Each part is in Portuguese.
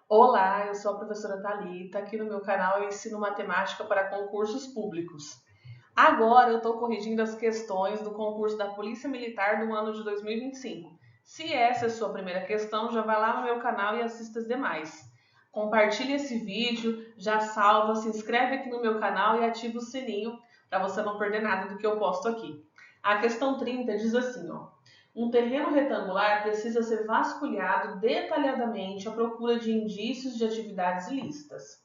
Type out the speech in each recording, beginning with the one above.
Olá, eu sou a professora Thalita. Aqui no meu canal eu ensino matemática para concursos públicos. Agora eu estou corrigindo as questões do concurso da Polícia Militar do ano de 2025. Se essa é a sua primeira questão, já vai lá no meu canal e assista as demais. Compartilhe esse vídeo, já salva, se inscreve aqui no meu canal e ativa o sininho para você não perder nada do que eu posto aqui. A questão 30 diz assim, ó. Um terreno retangular precisa ser vasculhado detalhadamente à procura de indícios de atividades ilícitas.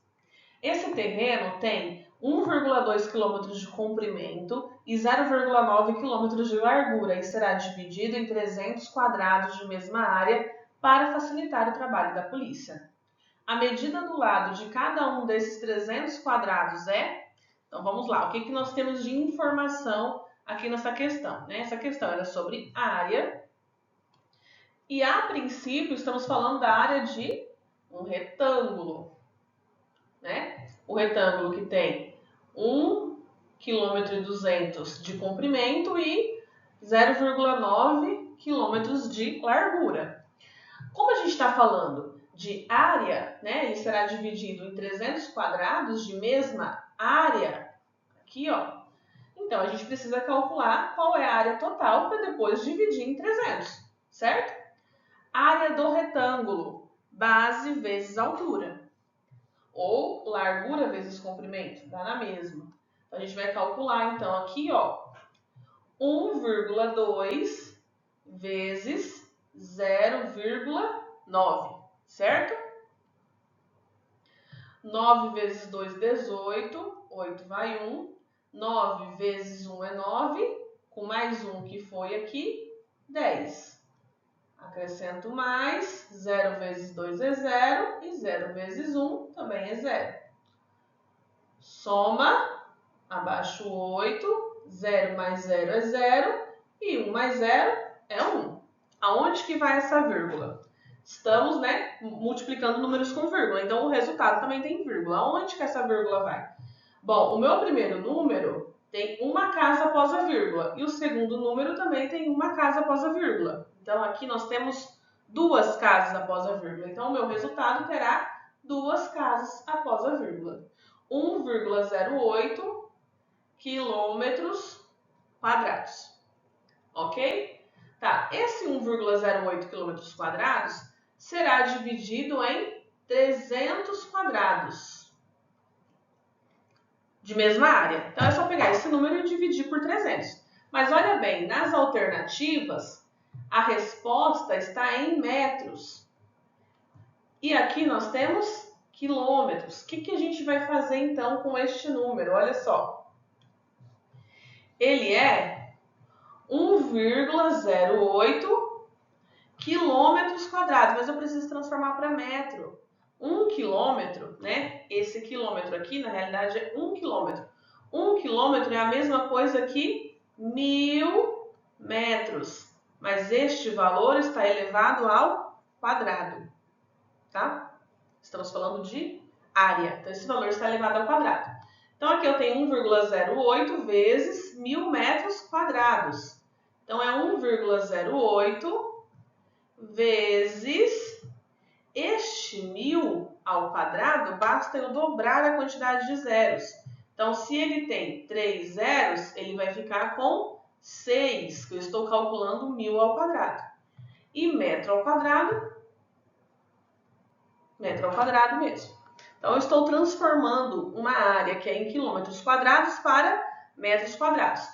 Esse terreno tem 1,2 km de comprimento e 0,9 km de largura e será dividido em 300 quadrados de mesma área para facilitar o trabalho da polícia. A medida do lado de cada um desses 300 quadrados é... Então vamos lá, o que nós temos de informação aqui nessa questão? Essa questão era sobre área e a princípio estamos falando da área de um retângulo, né? O retângulo que tem 1,2 km de comprimento e 0,9 km de largura. Como a gente está falando de área, né? Ele será dividido em 300 quadrados de mesma área, aqui, ó. Então a gente precisa calcular qual é a área total para depois dividir em 300, certo? Área do retângulo, base vezes altura. Ou largura vezes comprimento, dá na mesma. Então, a gente vai calcular, então, aqui, ó, 1,2 vezes 0,9, certo? 9 vezes 2, 18, 8 vai 1. 9 vezes 1 é 9, com mais 1 que foi aqui, 10. Acrescento mais, 0 vezes 2 é 0 e 0 vezes 1 também é 0. Soma, abaixo 8, 0 mais 0 é 0 e 1 mais 0 é 1. Aonde que vai essa vírgula? Estamos, né, multiplicando números com vírgula, então o resultado também tem vírgula. Aonde que essa vírgula vai? Bom, o meu primeiro número tem uma casa após a vírgula e o segundo número também tem uma casa após a vírgula. Então, aqui nós temos duas casas após a vírgula. Então, o meu resultado terá duas casas após a vírgula. 1,08 quilômetros quadrados. Ok? Tá, esse 1,08 quilômetros quadrados será dividido em 300 quadrados de mesma área. Então, é só pegar esse número e dividir por 300. Mas olha bem, nas alternativas, a resposta está em metros. E aqui nós temos quilômetros. O que a gente vai fazer, então, com este número? Olha só. Ele é 1,08 quilômetros quadrados, mas eu preciso transformar para metro. 1 quilômetro, né? Esse quilômetro aqui, na realidade, é 1 quilômetro. 1 quilômetro é a mesma coisa que 1.000 metros, mas este valor está elevado ao quadrado, tá? Estamos falando de área, então esse valor está elevado ao quadrado. Então aqui eu tenho 1,08 vezes 1.000 metros quadrados. Então é 1,08 vezes este 1.000 ao quadrado, basta eu dobrar a quantidade de zeros. Então, se ele tem 3 zeros, ele vai ficar com 6, que eu estou calculando 1.000 ao quadrado. E metro ao quadrado mesmo. Então, eu estou transformando uma área que é em quilômetros quadrados para metros quadrados.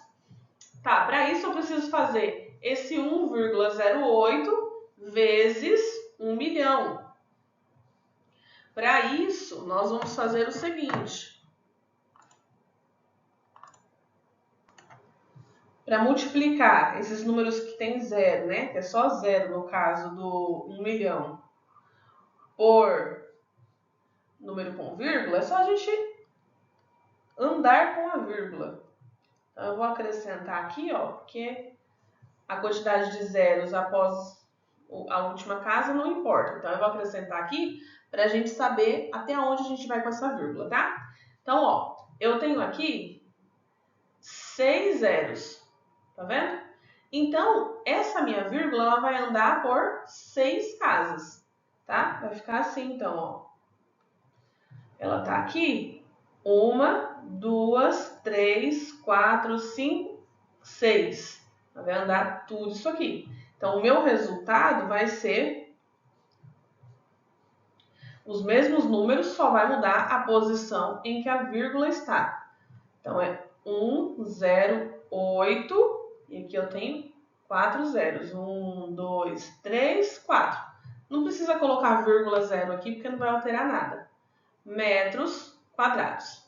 Tá, para isso eu preciso fazer esse 1,08 vezes 1 milhão. Para isso, nós vamos fazer o seguinte. Para multiplicar esses números que tem zero, né? Que é só zero no caso do 1 milhão, por número com vírgula, é só a gente andar com a vírgula. Então, eu vou acrescentar aqui, ó, porque a quantidade de zeros após a última casa não importa. Então, eu vou acrescentar aqui para a gente saber até onde a gente vai com essa vírgula, tá? Então, ó, eu tenho aqui 6 zeros, tá vendo? Então, essa minha vírgula ela vai andar por 6 casas, tá? Vai ficar assim, então, ó. Ela tá aqui. 1, 2, 3, 4, 5, 6. Vai andar tudo isso aqui. Então, o meu resultado vai ser os mesmos números, só vai mudar a posição em que a vírgula está. Então, é 1, 0, 8. E aqui eu tenho 4 zeros. 1, 2, 3, 4. Não precisa colocar vírgula zero aqui, porque não vai alterar nada. Metros quadrados.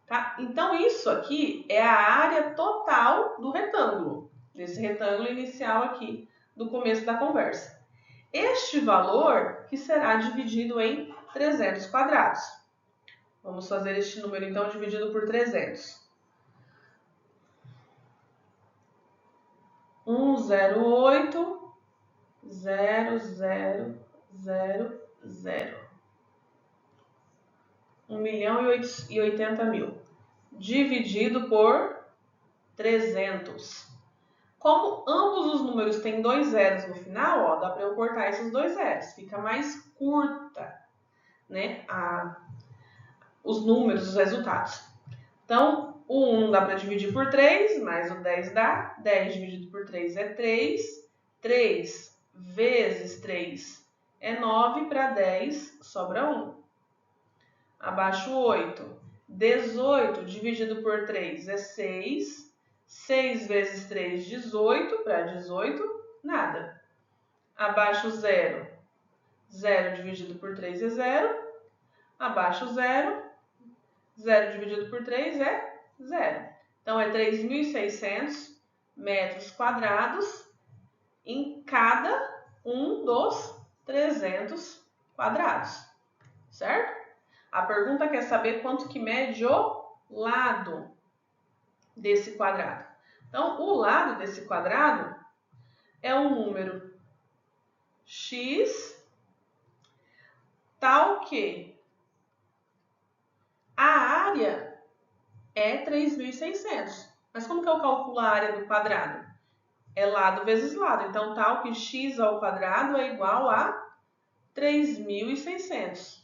Tá? Então, isso aqui é a área total do retângulo. Desse retângulo inicial aqui, do começo da conversa. Este valor que será dividido em 300 quadrados. Vamos fazer este número, então, dividido por 300. 108, 0000. 1.080.000. Dividido por 300. Como ambos os números têm 2 zeros no final, ó, dá para eu cortar esses 2 zeros. Fica mais curta, né, os números, os resultados. Então, o 1 dá para dividir por 3, mais o 10 dá. 10 dividido por 3 é 3. 3 vezes 3 é 9, para 10 sobra 1. Abaixo 8. 18 dividido por 3 é 6. 6 vezes 3, 18. Para 18, nada. Abaixo 0. 0 dividido por 3 é 0. Abaixo 0. 0 dividido por 3 é 0. Então, é 3.600 metros quadrados em cada um dos 300 quadrados. Certo? A pergunta quer saber quanto que mede o lado desse quadrado. Então, o lado desse quadrado é um número x tal que a área é 3.600. Mas como que eu calculo a área do quadrado? É lado vezes lado. Então, tal que x ao quadrado é igual a 3.600.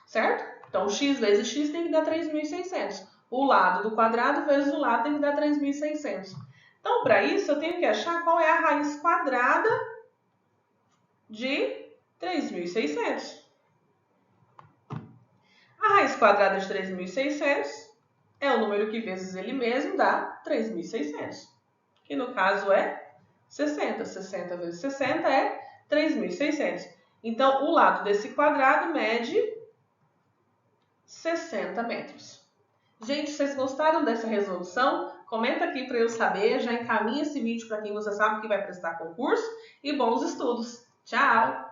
Certo? Então, x vezes x tem que dar 3.600. O lado do quadrado vezes o lado tem que dar 3.600. Então, para isso, eu tenho que achar qual é a raiz quadrada de 3.600. A raiz quadrada de 3.600 é o número que vezes ele mesmo dá 3.600. Que no caso é 60. 60 vezes 60 é 3.600. Então, o lado desse quadrado mede 60 metros. Gente, vocês gostaram dessa resolução? Comenta aqui para eu saber. Já encaminha esse vídeo para quem você sabe que vai prestar concurso. E bons estudos. Tchau!